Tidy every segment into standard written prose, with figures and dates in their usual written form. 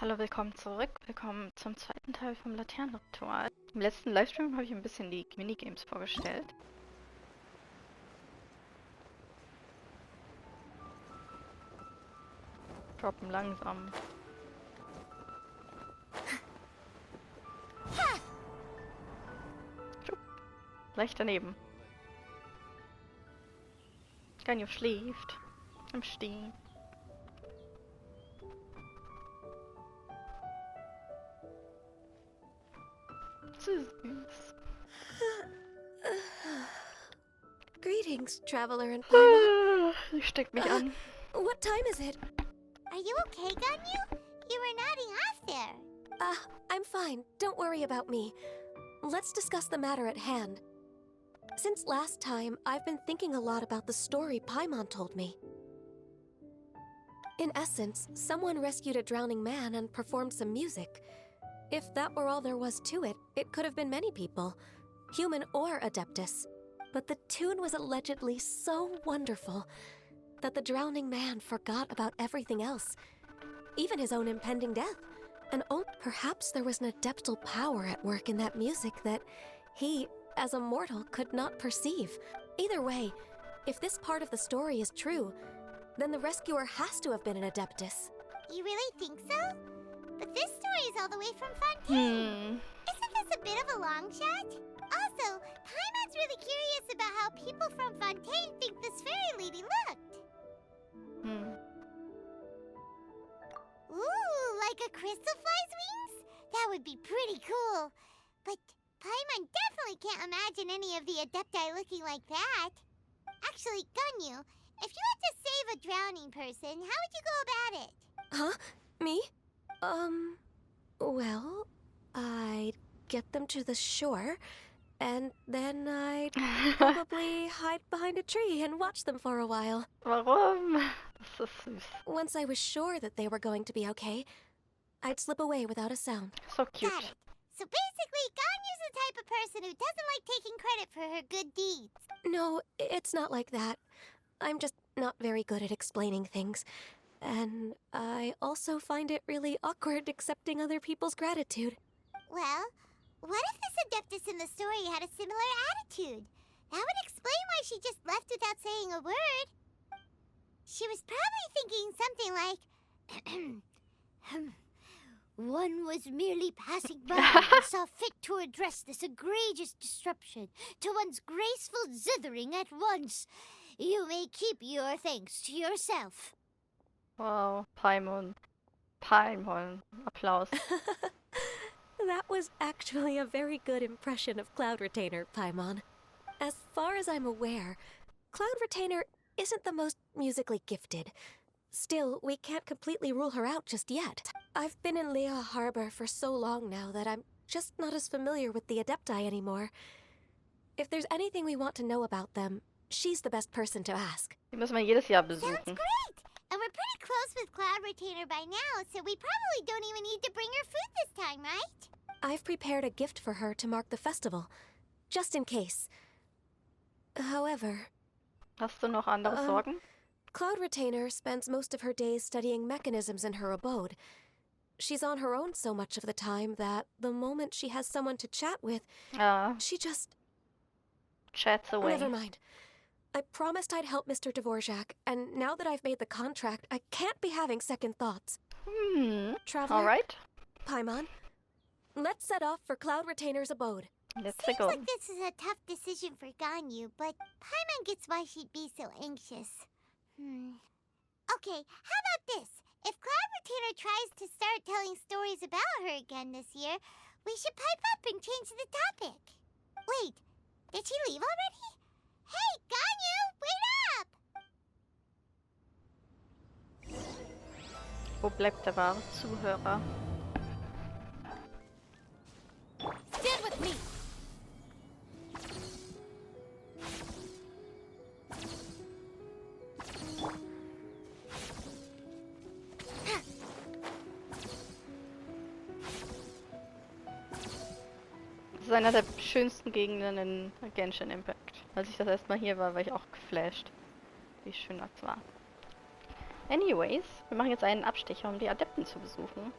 Hallo, willkommen zurück. Willkommen zum zweiten Teil vom Laternenritual. Im letzten Livestream habe ich ein bisschen die Minigames vorgestellt. Droppen langsam. Schupp. Leicht daneben. Ganyu schläft. Im Stehen. Süß. Greetings, traveler in Paimon. Sie steckt mich an. What time is it? Are you okay, Ganyu? You were nodding off there. I'm fine. Don't worry about me. Let's discuss the matter at hand. Since last time, I've been thinking a lot about the story Paimon told me. In essence, someone rescued a drowning man and performed some music. If that were all there was to it, it could have been many people, human or Adeptus. But the tune was allegedly so wonderful that the drowning man forgot about everything else, even his own impending death. And perhaps there was an adeptal power at work in that music that he, as a mortal, could not perceive. Either way, if this part of the story is true, then the rescuer has to have been an Adeptus. You really think so? But this story is all the way from Fontaine. Isn't this a bit of a long shot? Also, Paimon's really curious about how people from Fontaine think this fairy lady looked. Ooh, like a crystal fly's wings? That would be pretty cool. But Paimon definitely can't imagine any of the Adepti looking like that. Actually, Ganyu, if you had to save a drowning person, how would you go about it? Huh? Me? Well, I'd get them to the shore, and then I'd probably hide behind a tree and watch them for a while. Warum? Das ist süß. Once I was sure that they were going to be okay, I'd slip away without a sound. So cute. Got it. So basically, Ganyu's the type of person who doesn't like taking credit for her good deeds. No, it's not like that. I'm just not very good at explaining things. And I also find it really awkward accepting other people's gratitude. Well, what if this Adeptus in the story had a similar attitude? That would explain why she just left without saying a word. She was probably thinking something like, one was merely passing by and saw fit to address this egregious disruption to one's graceful zithering at once. You may keep your thanks to yourself. Wow, Paimon. Paimon. Applaus. That was actually a very good impression of Cloud Retainer, Paimon. As far as I'm aware, Cloud Retainer isn't the most musically gifted. Still, we can't completely rule her out just yet. I've been in Lea Harbor for so long now that I'm just not as familiar with the Adepti anymore. If there's anything we want to know about them, she's the best person to ask. Die müssen wir jedes Jahr Sounds besuchen. great! And we're pretty close with Cloud Retainer by now, so we probably don't even need to bring her food this time, right? I've prepared a gift for her to mark the festival, just in case. However, Hast du noch andere Sorgen? Cloud Retainer spends most of her days studying mechanisms in her abode. She's on her own so much of the time that the moment she has someone to chat with, she just... Chats away. Never mind. I promised I'd help Mr. Dvorak, and now that I've made the contract, I can't be having second thoughts. Traveler, Alright. Paimon, let's set off for Cloud Retainer's abode. Let's Seems go. like this is a tough decision for Ganyu, but Paimon gets why she'd be so anxious. Okay, how about this? If Cloud Retainer tries to start telling stories about her again this year, we should pipe up and change the topic. Wait, did she leave already? Hey, Ganyu, wait up! Wo bleibt der wahre Zuhörer? Stand with me! Das ist einer der schönsten Gegenden in Genshin Impact. Als ich das erstmal hier war ich auch geflasht, wie schön das war. Anyways, wir machen jetzt einen Abstecher, um die Adepten zu besuchen.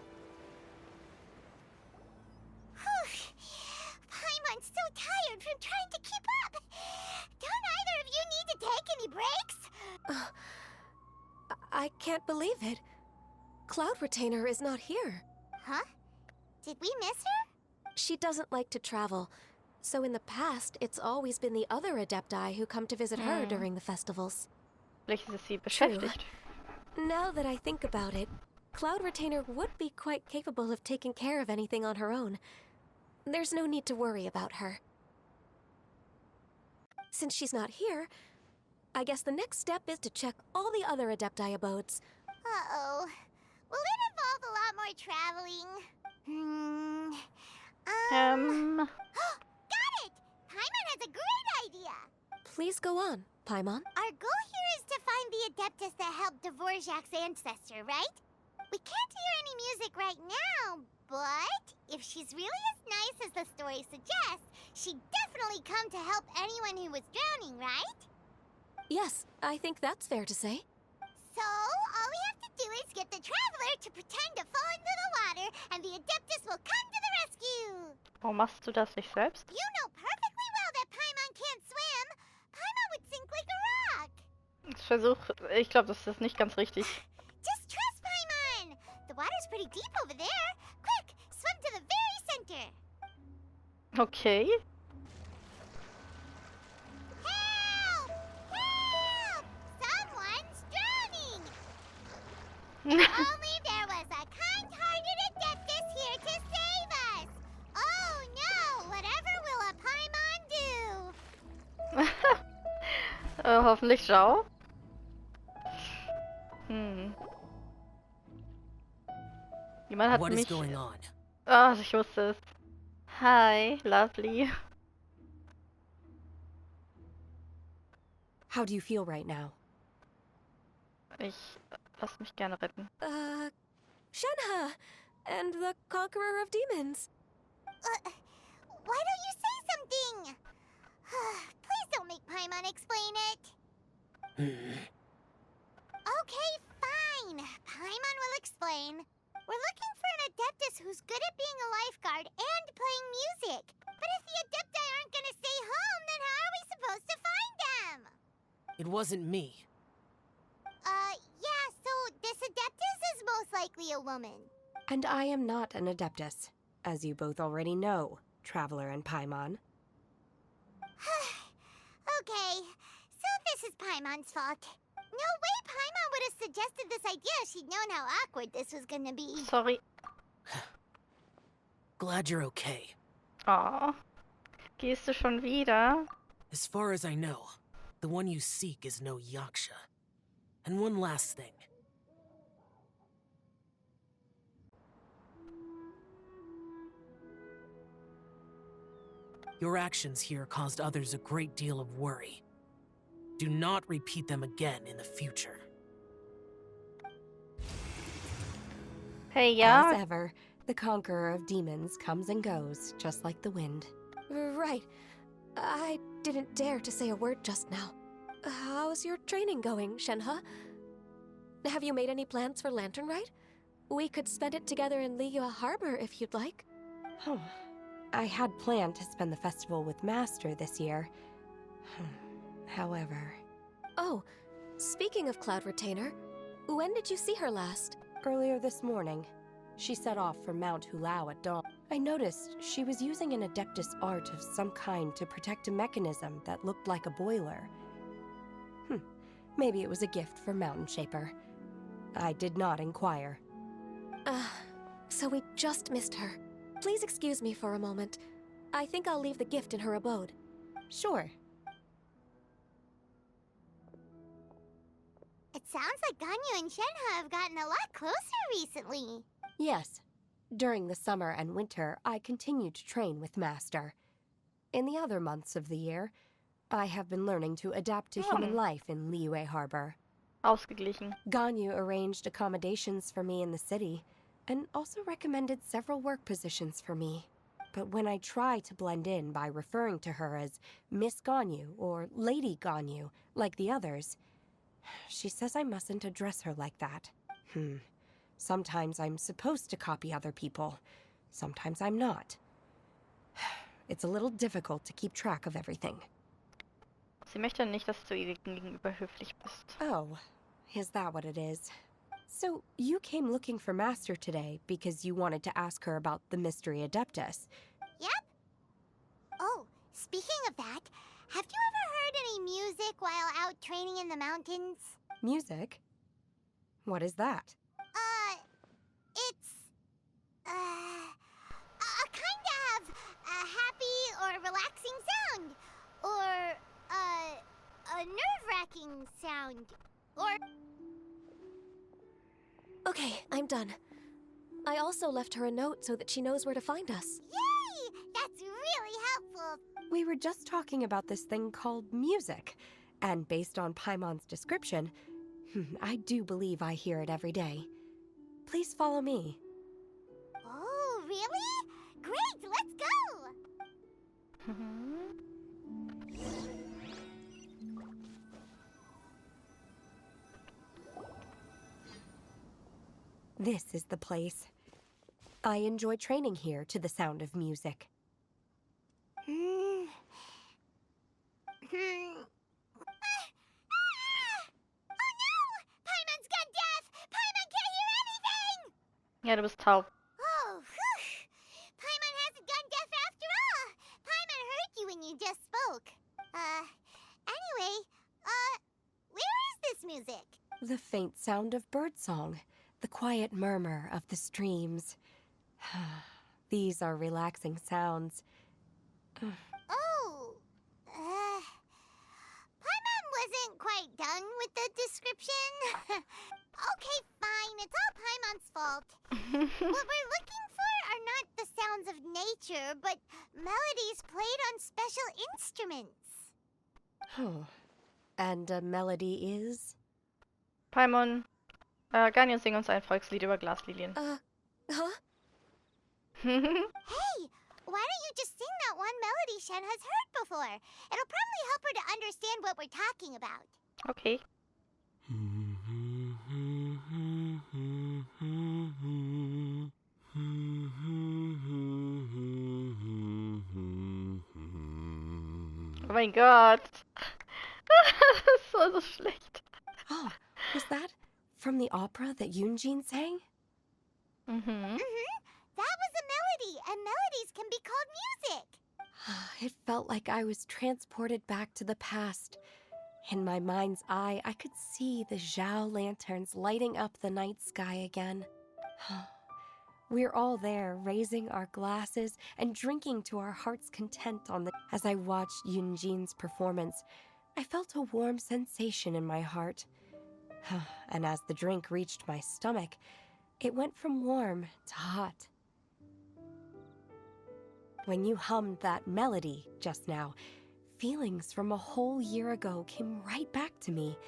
I can't believe it. Cloud Retainer is not here. Huh? Did we miss her? She doesn't like to travel, so in the past, it's always been the other Adepti who come to visit her during the festivals. Vielleicht ist sie beschäftigt. Now that I think about it, Cloud Retainer would be quite capable of taking care of anything on her own. There's no need to worry about her. Since she's not here, I guess the next step is to check all the other Adepti abodes. Uh-oh. Will it involve a lot more traveling? Got it! Paimon has a great idea! Please go on, Paimon. Our goal here is to find the Adeptus that helped Dvorak's ancestor, right? We can't hear any music right now, but if she's really as nice as the story suggests, she'd definitely come to help anyone who was drowning, right? Yes, I think that's fair to say. So, all we have to do is get the Traveler to pretend to fall into the water, and the Adeptus will come to the rescue! Warum machst du das nicht selbst? You know perfectly well that Paimon can't swim! Paimon would sink like a rock! Ich glaube, das ist nicht ganz richtig. Just trust Paimon! The water's pretty deep over there. Quick, swim to the very center! Okay. Help! Help! Someone's drowning! Only there was a kind-hearted Adeptus here to save us! Oh no! Whatever will a Paimon do? Hoffentlich schau. Jemand hat What is mich... going on? Ah, ich wusste es. Hi, lovely. How do you feel right now? Lass mich gerne retten. Shenhe! And the Conqueror of Demons. Why don't you say something? Please don't make Paimon explain it. Okay, fine. Paimon will explain. We're looking for an Adeptus who's good at being a lifeguard and playing music. But if the Adepti aren't gonna stay home, then how are we supposed to find them? It wasn't me. Yeah, so this Adeptus is most likely a woman. And I am not an Adeptus, as you both already know, Traveler and Paimon. Okay, so this is Paimon's fault. No way Paimon would have suggested this idea if she'd known how awkward this was gonna be. Sorry. Glad you're okay. Oh. Gehst du schon wieder? As far as I know, the one you seek is no Yaksha. And one last thing. Your actions here caused others a great deal of worry. Do not repeat them again in the future. Hey, ja. As ever, the Conqueror of Demons comes and goes, just like the wind. Right. I didn't dare to say a word just now. How's your training going, Shenhe? Have you made any plans for Lantern Rite? We could spend it together in Liyue Harbor if you'd like. Oh, I had planned to spend the festival with Master this year. However... Oh, speaking of Cloud Retainer, when did you see her last? Earlier this morning, she set off for Mount Hulao at dawn. I noticed she was using an Adeptus art of some kind to protect a mechanism that looked like a boiler. Maybe it was a gift for Mountain Shaper. I did not inquire. So we just missed her. Please excuse me for a moment. I think I'll leave the gift in her abode. Sure. It sounds like Ganyu and Shenhe have gotten a lot closer recently. Yes. During the summer and winter, I continued to train with Master. In the other months of the year, I have been learning to adapt to human life in Liyue Harbor. Ausgeglichen. Ganyu arranged accommodations for me in the city, and also recommended several work positions for me. But when I try to blend in by referring to her as Miss Ganyu or Lady Ganyu, like the others, she says I mustn't address her like that. Sometimes I'm supposed to copy other people. Sometimes I'm not. It's a little difficult to keep track of everything. Sie möchte nicht, dass du ihr gegenüber höflich bist. Oh, is that what it is? So, you came looking for Master today because you wanted to ask her about the Mystery Adeptus. Yep. Oh, speaking of that, have you ever heard any music while out training in the mountains? Music? What is that? It's, a kind of a happy or relaxing sound. Or, a nerve-wracking sound. Or... Okay, I'm done. I also left her a note so that she knows where to find us. Yay! That's really helpful. We were just talking about this thing called music, and based on Paimon's description, I do believe I hear it every day. Please follow me. Oh, really? Great, let's go! This is the place. I enjoy training here to the sound of music. Oh no! Paimon's gone deaf! Paimon can't hear anything! Ja, du bist taub. Oh, whew! Paimon hasn't gone deaf after all! Paimon heard you when you just spoke. Anyway, where is this music? The faint sound of birdsong, the quiet murmur of the streams. These are relaxing sounds. Oh, Paimon wasn't quite done with the description. Okay, fine, it's all Paimon's fault. What we're looking for are not the sounds of nature, but melodies played on special instruments. Oh. And a melody is? Paimon, Ganyu, sing uns ein Volkslied über Glaslilien. Huh? Hey, why don't you just sing that one melody Shen has heard before? It'll probably help her to understand what we're talking about. Okay. Oh mein Gott. Das war so schlecht. Oh, was that from the opera that Yunjin sang? That was a melody, and melodies can be called music. It felt like I was transported back to the past. In my mind's eye, I could see the Zhao lanterns lighting up the night sky again. We're all there, raising our glasses and drinking to our heart's content As I watched Yunjin's performance, I felt a warm sensation in my heart. And as the drink reached my stomach, it went from warm to hot. When you hummed that melody just now, feelings from a whole year ago came right back to me.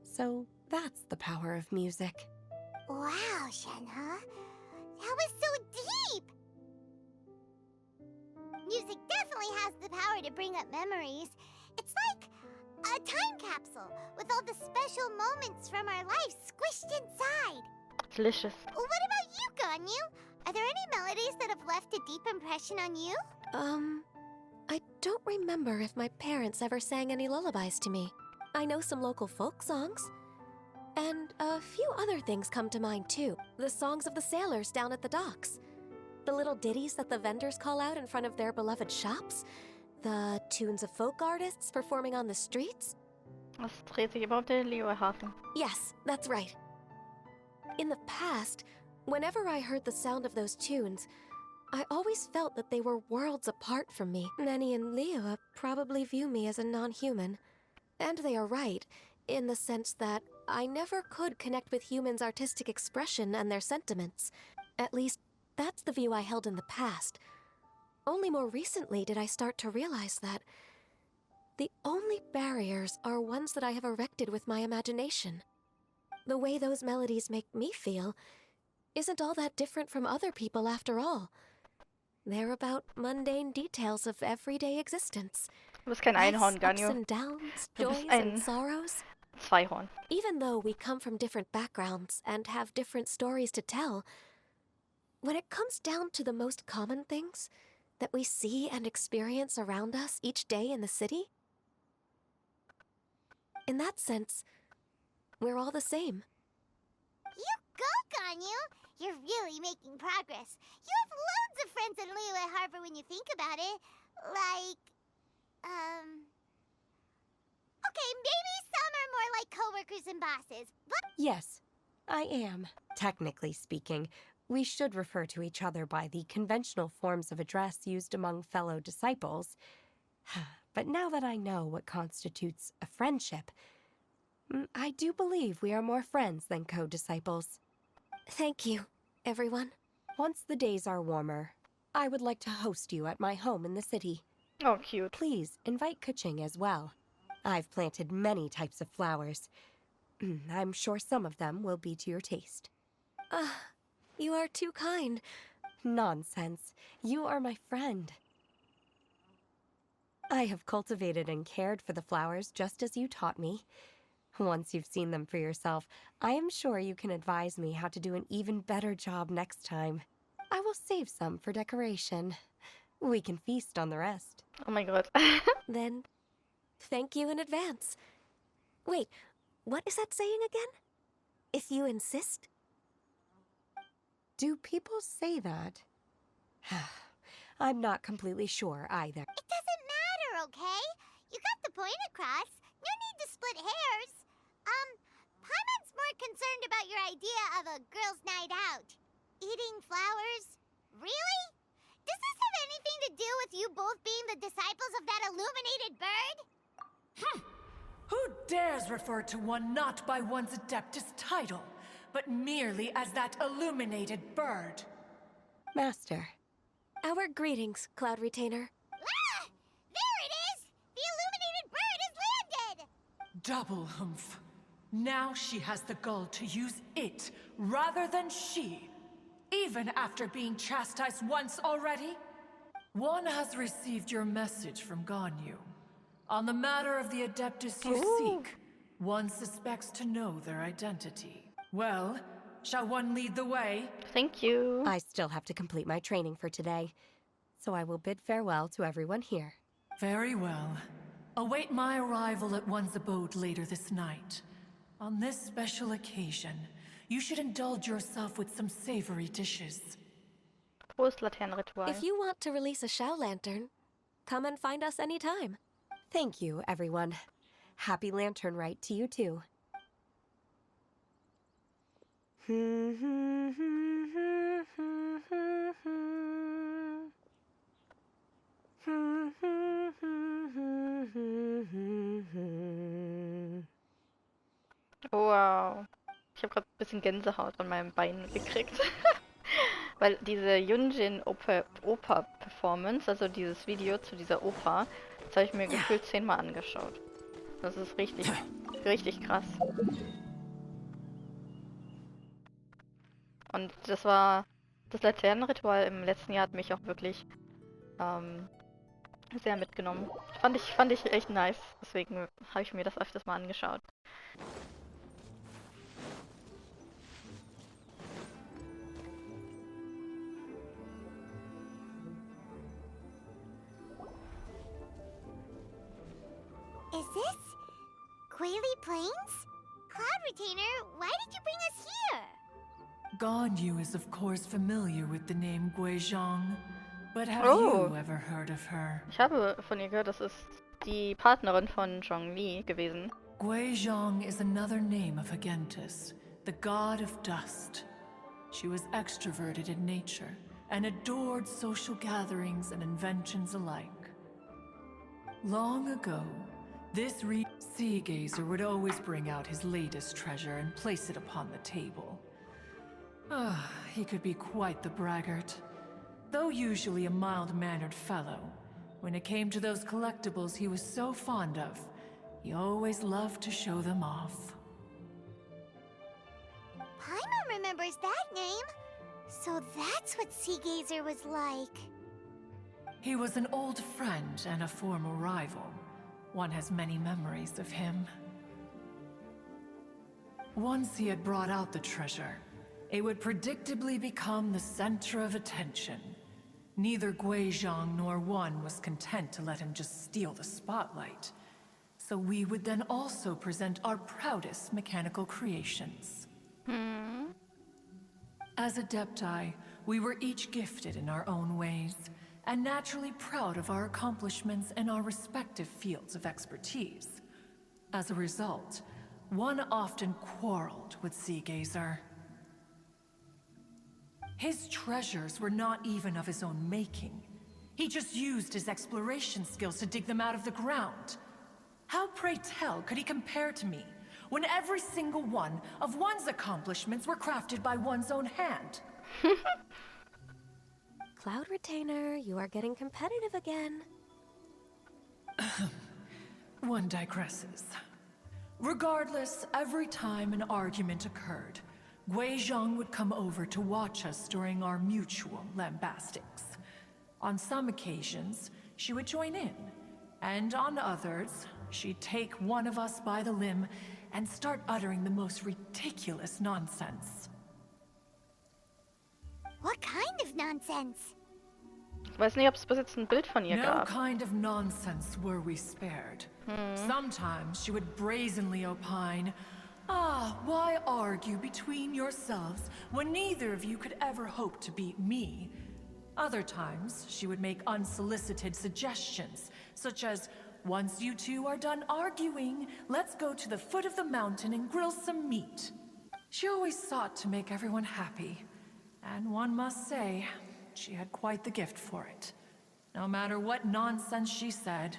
So that's the power of music. Wow, Shenhe. That was so deep! Music definitely has the power to bring up memories. It's like a time capsule with all the special moments from our lives squished inside. Delicious. What about you, Ganyu? Are there any melodies that have left a deep impression on you? I don't remember if my parents ever sang any lullabies to me. I know some local folk songs. And a few other things come to mind, too. The songs of the sailors down at the docks. The little ditties that the vendors call out in front of their beloved shops. The tunes of folk artists performing on the streets. Es dreht sich immer um den Leohafen. Yes, that's right. In the past, whenever I heard the sound of those tunes, I always felt that they were worlds apart from me. Nanny and Leo probably view me as a non-human. And they are right, in the sense that I never could connect with humans' artistic expression and their sentiments. At least, that's the view I held in the past. Only more recently did I start to realize that the only barriers are ones that I have erected with my imagination. The way those melodies make me feel isn't all that different from other people after all. They're about mundane details of everyday existence. Du bist kein Life's Einhorn, ups Ganyu. and downs, Du bist joys ein and sorrows. Zweihorn. Even though we come from different backgrounds and have different stories to tell, when it comes down to the most common things that we see and experience around us each day in the city, In that sense, we're all the same. You go, Ganyu! You're really making progress. You have loads of friends in Liyue Harbor when you think about it. Like, okay, maybe some are more like coworkers and bosses, but Yes, I am. Technically speaking, we should refer to each other by the conventional forms of address used among fellow disciples. But now that I know what constitutes a friendship, I do believe we are more friends than co-disciples. Thank you, everyone. Once the days are warmer, I would like to host you at my home in the city. Oh, cute. Please invite Guizhong as well. I've planted many types of flowers. I'm sure some of them will be to your taste. You are too kind. Nonsense. You are my friend. I have cultivated and cared for the flowers just as you taught me. Once you've seen them for yourself, I am sure you can advise me how to do an even better job next time. I will save some for decoration. We can feast on the rest. Oh my god. Then, thank you in advance. Wait, what is that saying again? If you insist? Do people say that? I'm not completely sure either. it doesn't matter, okay? You got the point across. No need to split hairs. Paimon's more concerned about your idea of a girls' night out. Eating flowers? Really? Does this have anything to do with you both being the disciples of that illuminated bird? Who dares refer to one not by one's Adeptus title, but merely as that illuminated bird? Master. Our greetings, Cloud Retainer. Ah! There it is! The illuminated bird has landed! Double humph. Now she has the gall to use it rather than she, even after being chastised once already. One has received your message from Ganyu. On the matter of the Adeptus you seek, one suspects to know their identity. Well, shall one lead the way? Thank you. I still have to complete my training for today, so I will bid farewell to everyone here. Very well. Await my arrival at one's abode later this night. On this special occasion, you should indulge yourself with some savory dishes. Frohes Laternenritual. If you want to release a Shao Lantern, come and find us anytime. Thank you, everyone. Happy Lantern Rite to you too. Wow. Ich habe gerade ein bisschen Gänsehaut an meinem Bein gekriegt. Weil diese Yunjin Oper Performance, also dieses Video zu dieser Oper, das habe ich mir gefühlt 10-mal angeschaut. Das ist richtig, richtig krass. Und das Laternenritual im letzten Jahr hat mich auch wirklich sehr mitgenommen. Fand ich echt nice, deswegen habe ich mir das öfters mal angeschaut. Is this Quaily Plains? Cloud Retainer, why did you bring us here? Ganyu is of course familiar with the name Guizhong, but have Oh. you ever heard of her? Ich habe von ihr gehört, das ist die Partnerin von Zhongli gewesen. Guizhong is another name of Agentis, the god of dust. She was extroverted in nature and adored social gatherings and inventions alike. Long ago, this sea gazer would always bring out his latest treasure and place it upon the table. He could be quite the braggart. Though usually a mild-mannered fellow, when it came to those collectibles he was so fond of, he always loved to show them off. Paimon remembers that name. So that's what Sea Gazer was like. He was an old friend and a former rival. One has many memories of him. Once he had brought out the treasure, it would predictably become the center of attention. Neither Guizhong nor one was content to let him just steal the spotlight. So we would then also present our proudest mechanical creations. As Adepti, we were each gifted in our own ways, and naturally proud of our accomplishments in our respective fields of expertise. As a result, one often quarreled with Seagazer. His treasures were not even of his own making. He just used his exploration skills to dig them out of the ground. How, pray tell, could he compare to me, when every single one of one's accomplishments were crafted by one's own hand? Cloud Retainer, you are getting competitive again. One digresses. Regardless, every time an argument occurred, Guizhong would come over to watch us during our mutual lambastics. On some occasions, she would join in, and on others, she'd take one of us by the limb and start uttering the most ridiculous nonsense. What kind of nonsense? Ich weiß nicht, ob es bis jetzt ein Bild von ihr No gab. kind of nonsense were we spared. Sometimes she would brazenly opine, why argue between yourselves when neither of you could ever hope to beat me? Other times, she would make unsolicited suggestions, such as, once you two are done arguing, let's go to the foot of the mountain and grill some meat. She always sought to make everyone happy, and one must say, she had quite the gift for it. No matter what nonsense she said,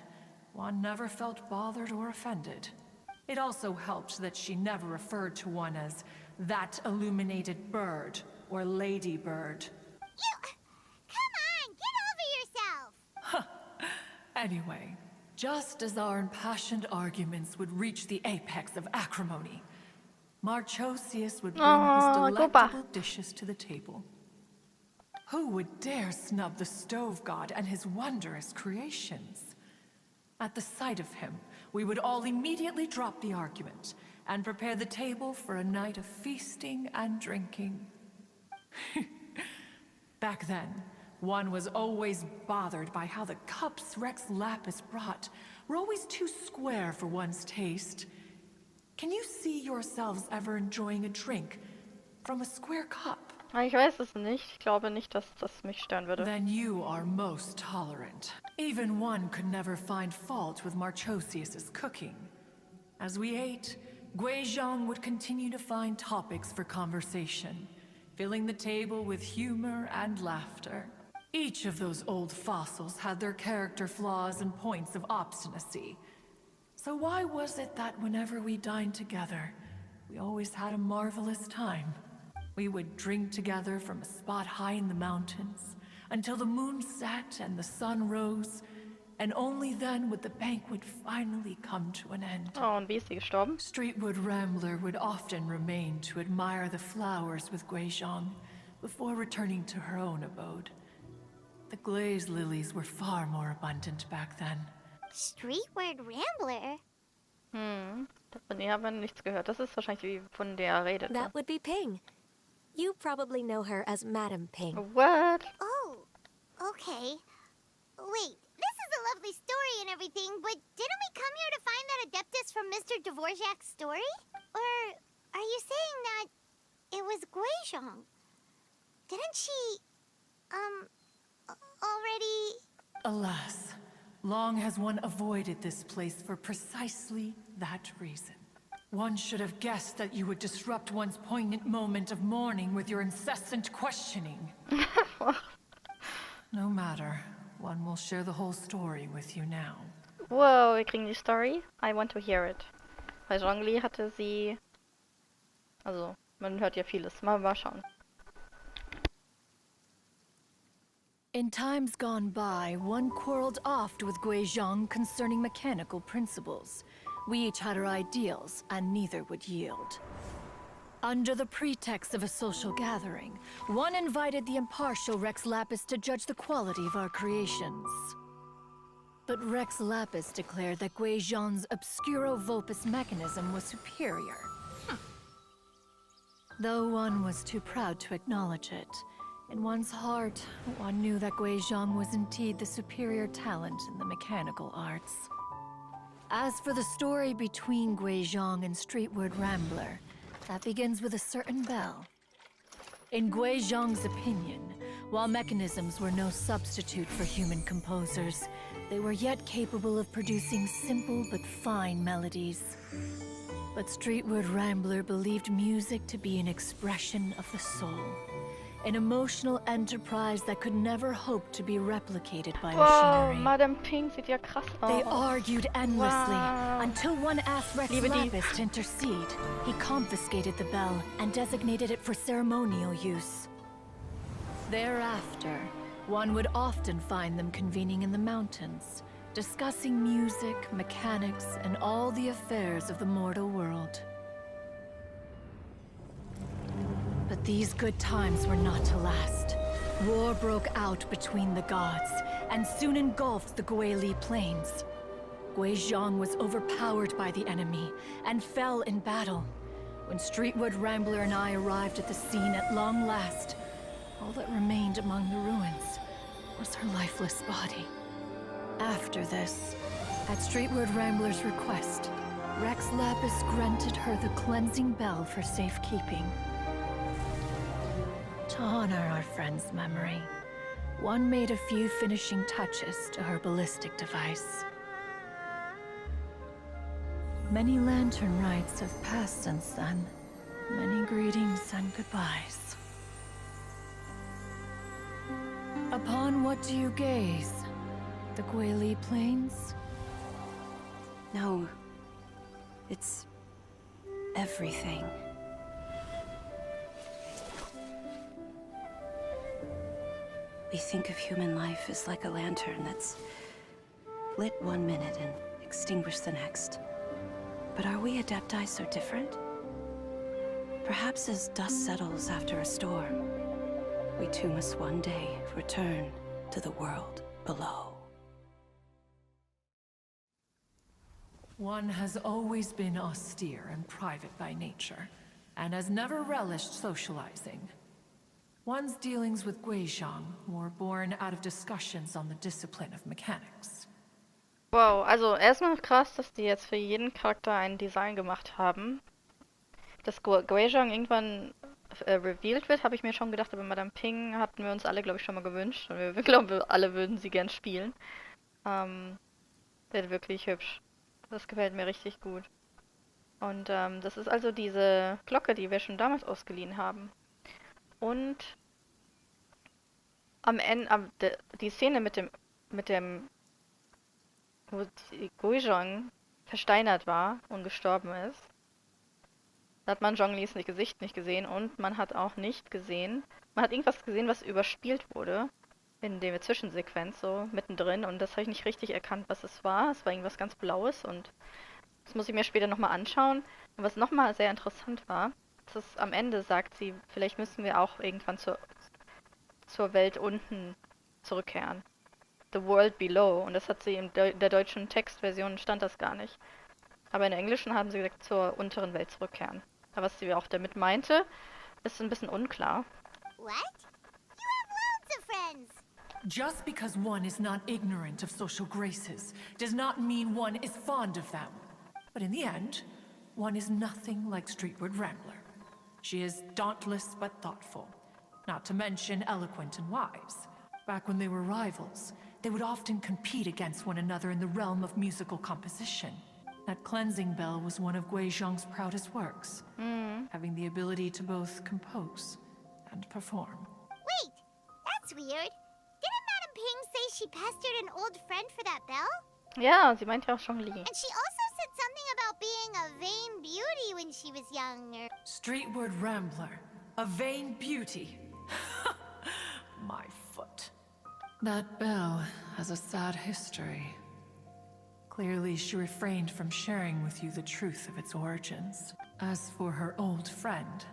one never felt bothered or offended. It also helped that she never referred to one as that illuminated bird or ladybird. Come on, get over yourself! Anyway, just as our impassioned arguments would reach the apex of acrimony, Marchosius would bring his delectable dishes to the table. Who would dare snub the stove god and his wondrous creations? At the sight of him, we would all immediately drop the argument and prepare the table for a night of feasting and drinking. Back then, one was always bothered by how the cups Rex Lapis brought were always too square for one's taste. Can you see yourselves ever enjoying a drink from a square cup? Ich weiß es nicht. Ich glaube nicht, dass das mich stören würde. Then you are most tolerant. Even one could never find fault with Marchosius's cooking. As we ate, Guizhong would continue to find topics for conversation, filling the table with humor and laughter. Each of those old fossils had their character flaws and points of obstinacy. So why was it that whenever we dined together, we always had a marvelous time? We would drink together from a spot high in the mountains, until the moon set and the sun rose, and only then would the banquet finally come to an end. Oh, und wie ist sie gestorben? Streetwood Rambler would often remain to admire the flowers with Guizhong before returning to her own abode. The glaze lilies were far more abundant back then. Streetward Rambler? Von ihr haben wir nichts gehört. Das ist wahrscheinlich wie von der redet. That would be Ping. You probably know her as Madam Ping. What? Oh, okay. Wait, this is a lovely story and everything, but didn't we come here to find that Adeptus from Mr. Dvorak's story? Or are you saying that it was Guizhong? Didn't she, already... Alas, long has one avoided this place for precisely that reason. One should have guessed that you would disrupt one's poignant moment of mourning with your incessant questioning. No matter, one will share the whole story with you now. Wow, wir kriegen die Story. I want to hear it. Bei Zhongli hatte sie... Also, man hört ja vieles. Mal schauen. In times gone by, one quarreled oft with Guizhong concerning mechanical principles. We each had our ideals, and neither would yield. Under the pretext of a social gathering, one invited the impartial Rex Lapis to judge the quality of our creations. But Rex Lapis declared that Guizhong's obscuro vulpus mechanism was superior. Though one was too proud to acknowledge it, in one's heart, one knew that Guizhong was indeed the superior talent in the mechanical arts. As for the story between Guizhong and Streetward Rambler, that begins with a certain bell. In Guizhong's opinion, while mechanisms were no substitute for human composers, they were yet capable of producing simple but fine melodies. But Streetward Rambler believed music to be an expression of the soul, an emotional enterprise that could never hope to be replicated by Wow, machinery. Madame Ping sieht ja krass They aus. argued endlessly Wow. until one asked Rex Liebe die. Lapis to intercede. He confiscated the bell and designated it for ceremonial use. Thereafter, one would often find them convening in the mountains, discussing music, mechanics, and all the affairs of the mortal world. But these good times were not to last. War broke out between the gods, and soon engulfed the Guili plains. Guizhong was overpowered by the enemy, and fell in battle. When Streetward Rambler and I arrived at the scene at long last, all that remained among the ruins was her lifeless body. After this, at Streetward Rambler's request, Rex Lapis granted her the cleansing bell for safekeeping. To honor our friend's memory, one made a few finishing touches to her ballistic device. Many lantern rites have passed since then. Many greetings and goodbyes. Upon what do you gaze? The Guili Plains? No. It's everything. We think of human life as like a lantern that's lit one minute and extinguished the next. But are we Adepti so different? Perhaps as dust settles after a storm, we too must one day return to the world below. One has always been austere and private by nature, and has never relished socializing. One's dealings with Guizhong were born out of discussions on the discipline of mechanics. Wow, also erstmal krass, dass die jetzt für jeden Charakter ein Design gemacht haben. Dass Guizhong irgendwann revealed wird, habe ich mir schon gedacht, aber Madame Ping hatten wir uns alle, glaube ich, schon mal gewünscht. Und wir glauben, wir alle würden sie gern spielen. Wird wirklich hübsch. Das gefällt mir richtig gut. Und das ist also diese Glocke, die wir schon damals ausgeliehen haben. Und am Ende, die Szene mit dem, wo Guizhong versteinert war und gestorben ist, da hat man Zhonglis Gesicht nicht gesehen und man hat auch nicht gesehen, man hat irgendwas gesehen, was überspielt wurde in der Zwischensequenz, so mittendrin, und das habe ich nicht richtig erkannt, was es war. Es war irgendwas ganz Blaues und das muss ich mir später nochmal anschauen. Und was nochmal sehr interessant war, das ist, am Ende sagt sie, vielleicht müssen wir auch irgendwann zur Welt unten zurückkehren. The World Below. Und das hat sie in der deutschen Textversion stand das gar nicht. Aber in der englischen haben sie gesagt, zur unteren Welt zurückkehren. Aber was sie auch damit meinte, ist ein bisschen unklar. What? You have loads of friends. Just because one is not ignorant of social graces does not mean one is fond of them. But in the end, one is nothing like Streetward Rambler. She is dauntless but thoughtful, not to mention eloquent and wise. Back when they were rivals, they would often compete against one another in the realm of musical composition. That cleansing bell was one of Guizhong's proudest works, having the ability to both compose and perform. Wait, that's weird. Didn't Madame Ping say she pestered an old friend for that bell? Ja, sie meint ja auch Zhongli. And she also said something about being a vain beauty when she was younger. Streetward Rambler, a vain beauty. My foot. That bell has a sad history. Clearly, she refrained from sharing with you the truth of its origins. As for her old friend,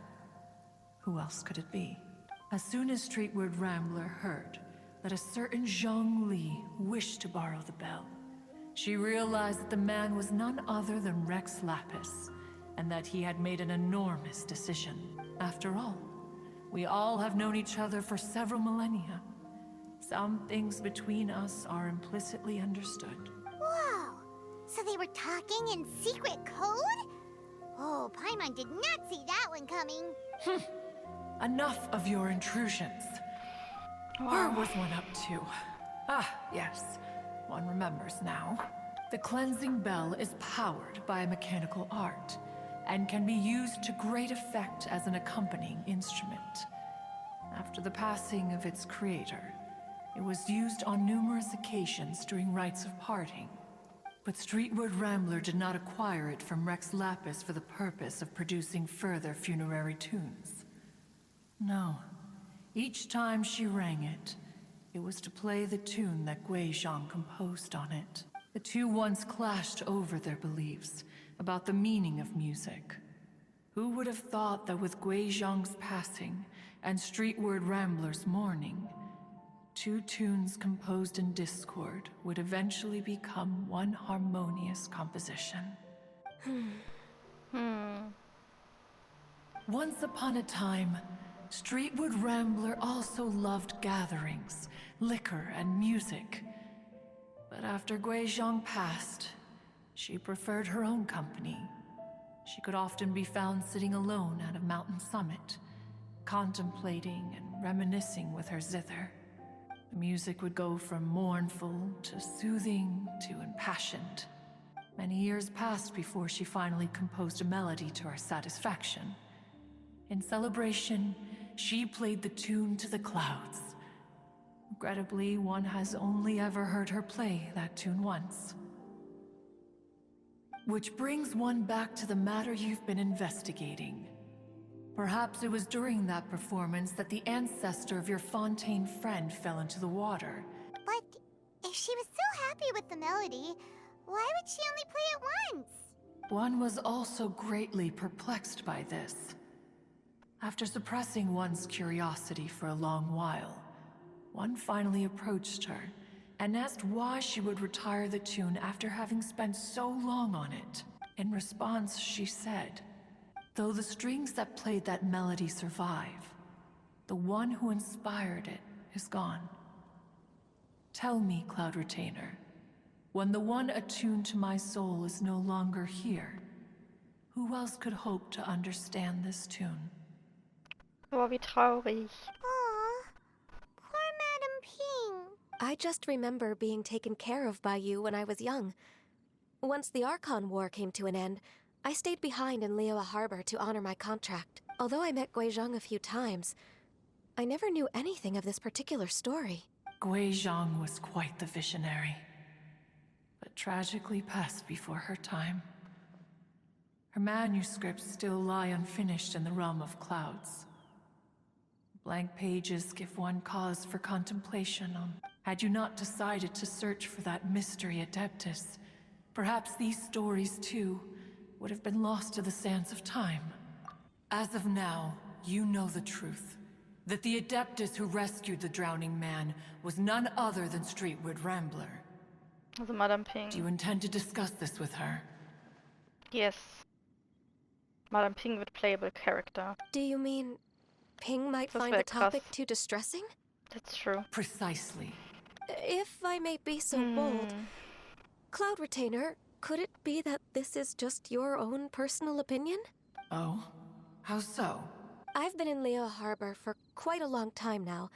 who else could it be? As soon as Streetward Rambler heard that a certain Zhong Li wished to borrow the bell, she realized that the man was none other than Rex Lapis, and that he had made an enormous decision. After all, we all have known each other for several millennia. Some things between us are implicitly understood. Whoa! So they were talking in secret code? Oh, Paimon did not see that one coming. Enough of your intrusions. Where was one up to? Ah, yes. One remembers now. The cleansing bell is powered by a mechanical art, and can be used to great effect as an accompanying instrument. After the passing of its creator, it was used on numerous occasions during rites of parting. But Streetward Rambler did not acquire it from Rex Lapis for the purpose of producing further funerary tunes. No. Each time she rang it, it was to play the tune that Guizhong composed on it. The two once clashed over their beliefs about the meaning of music. Who would have thought that with Guizhong's passing and Streetward Rambler's mourning, two tunes composed in discord would eventually become one harmonious composition? Once upon a time, Streetward Rambler also loved gatherings, liquor, and music. But after Guizhong passed, she preferred her own company. She could often be found sitting alone at a mountain summit, contemplating and reminiscing with her zither. The music would go from mournful to soothing to impassioned. Many years passed before she finally composed a melody to her satisfaction. In celebration, she played the tune to the clouds. Regrettably, one has only ever heard her play that tune once. Which brings one back to the matter you've been investigating. Perhaps it was during that performance that the ancestor of your Fontaine friend fell into the water. But if she was so happy with the melody, why would she only play it once? One was also greatly perplexed by this. After suppressing one's curiosity for a long while, one finally approached her and asked why she would retire the tune after having spent so long on it. In response, she said, "Though the strings that played that melody survive, the one who inspired it is gone. Tell me, Cloud Retainer, when the one attuned to my soul is no longer here, who else could hope to understand this tune?" Oh, wie traurig. Aw, poor Madam Ping. I just remember being taken care of by you when I was young. Once the Archon War came to an end, I stayed behind in Liyue Harbor to honor my contract. Although I met Guizhong a few times, I never knew anything of this particular story. Guizhong was quite the visionary, but tragically passed before her time. Her manuscripts still lie unfinished in the realm of clouds. Blank pages give one cause for contemplation on. Had you not decided to search for that mystery Adeptus, perhaps these stories too would have been lost to the sands of time. As of now, you know the truth. That the Adeptus who rescued the drowning man was none other than Streetward Rambler. Also Madame Ping. Do you intend to discuss this with her? Yes. Madame Ping wird playable character. Do you mean Ping might Das find wär the topic krass. too distressing? That's true. Precisely. If I may be so bold, Cloud Retainer, could it be that this is just your own personal opinion? Oh? How so? I've been in Liyue Harbor for quite a long time now,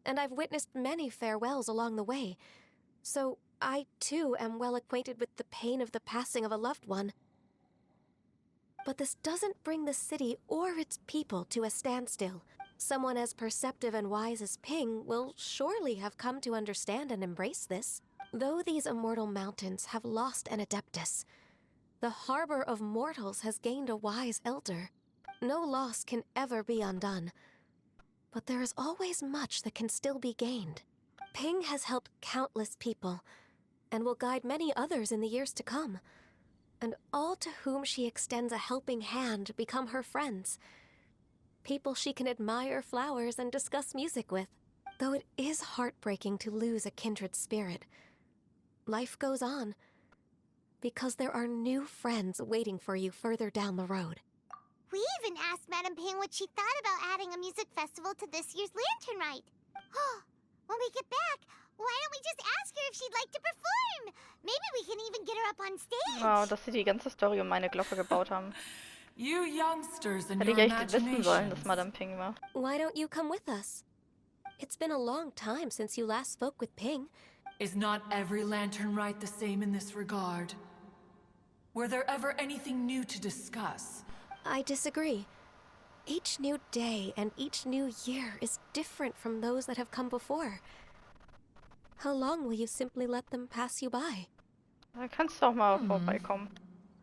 and I've witnessed many farewells along the way, so I too am well acquainted with the pain of the passing of a loved one. But this doesn't bring the city or its people to a standstill. Someone as perceptive and wise as Ping will surely have come to understand and embrace this. Though these immortal mountains have lost an Adeptus, the harbor of mortals has gained a wise elder. No loss can ever be undone, but there is always much that can still be gained. Ping has helped countless people, and will guide many others in the years to come. And all to whom she extends a helping hand become her friends. People she can admire flowers and discuss music with. Though it is heartbreaking to lose a kindred spirit, life goes on, because there are new friends waiting for you further down the road. We even asked Madame Ping what she thought about adding a music festival to this year's Lantern Rite. When we get back, Why don't we just ask her if she'd like to perform? Maybe we can even get her up on stage. Wow, dass sie die ganze Story um meine Glocke gebaut haben. You youngsters and Hätte your ich echt wissen sollen, dass imaginations. Madame Ping war. Why don't you come with us? It's been a long time since you last spoke with Ping. Is not every lantern rite the same in this regard? Were there ever anything new to discuss? I disagree. Each new day and each new year is different from those that have come before. How long will you simply let them pass you by? Da kannst du auch mal vorbeikommen.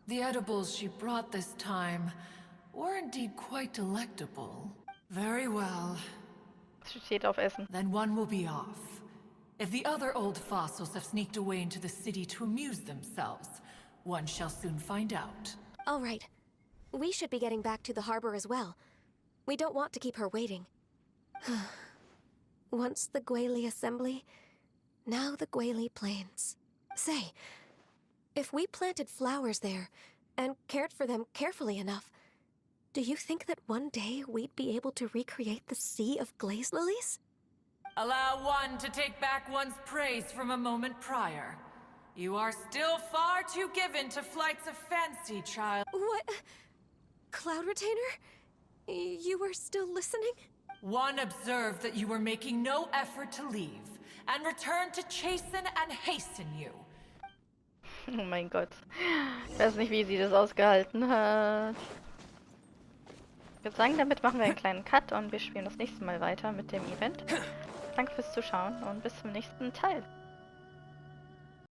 The edibles she brought this time were indeed quite delectable. Very well. Sie steht auf Essen. Then one will be off. If the other old fossils have sneaked away into the city to amuse themselves, one shall soon find out. All right. We should be getting back to the harbor as well. We don't want to keep her waiting. Once the Guili assembly, now the Guili plains. Say, if we planted flowers there and cared for them carefully enough, do you think that one day we'd be able to recreate the sea of glaze lilies? Allow one to take back one's praise from a moment prior. You are still far too given to flights of fancy, child. What? Cloud Retainer? You were still listening? One observed that you were making no effort to leave, and returned to chasten and hasten you. Oh mein Gott. Ich weiß nicht, wie sie das ausgehalten hat. Ich würde sagen, damit machen wir einen kleinen Cut und wir spielen das nächste Mal weiter mit dem Event. Danke fürs Zuschauen und bis zum nächsten Teil.